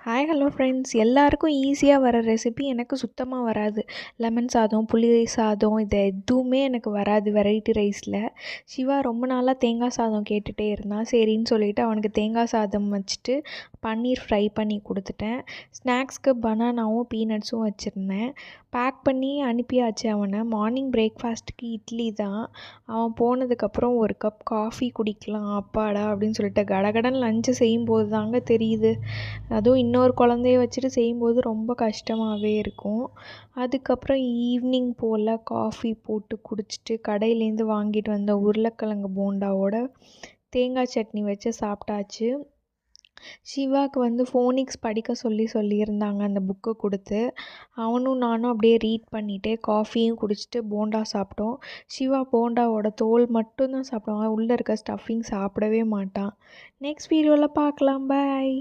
Hi hello friends, எல்லாருக்கும் ஈஸியாக வர ரெசிபி எனக்கு சுத்தமாக வராது. லெமன் சாதம், புளி சாதம் இது எதுவுமே எனக்கு வராது வெரைட்டி ரைஸில். சிவா ரொம்ப நாளாக தேங்காய் சாதம் கேட்டுகிட்டே இருந்தான். சரின்னு சொல்லிவிட்டு அவனுக்கு தேங்காய் சாதம் வச்சுட்டு பன்னீர் ஃப்ரை பண்ணி கொடுத்துட்டேன். ஸ்நாக்ஸ்க்கு பனானாவும் பீனட்ஸும் வச்சுருந்தேன். பேக் பண்ணி அனுப்பியாச்சு அவனை. மார்னிங் பிரேக்ஃபாஸ்ட்டுக்கு இட்லி தான். அவன் போனதுக்கப்புறம் ஒரு கப் காஃபி குடிக்கலாம் அப்பாடா அப்படின்னு சொல்லிட்டு கடகடன் லஞ்சு செய்யும்போது தாங்க தெரியுது. அதுவும் இன்னொரு குழந்தைய வச்சுட்டு செய்யும்போது ரொம்ப கஷ்டமாகவே இருக்கும். அதுக்கப்புறம் ஈவினிங் போல் காஃபி போட்டு குடிச்சிட்டு கடையிலேருந்து வாங்கிட்டு வந்த உருளைக்கிழங்கு போண்டாவோட தேங்காய் சட்னி வச்சு சாப்பிட்டாச்சு. சிவாவுக்கு ஃபோனிக்ஸ் படிக்க சொல்லியிருந்தாங்க அந்த புக்கு கொடுத்து. அவனும் நானும் அப்படியே ரீட் பண்ணிகிட்டே காஃபியும் குடிச்சிட்டு போண்டா சாப்பிட்டோம். சிவா போண்டாவோட தோல் மட்டும்தான் சாப்பிடுவான், உள்ளே இருக்க ஸ்டஃபிங் சாப்பிடவே மாட்டான். நெக்ஸ்ட் வீடியோவில் பார்க்கலாம். பாய்.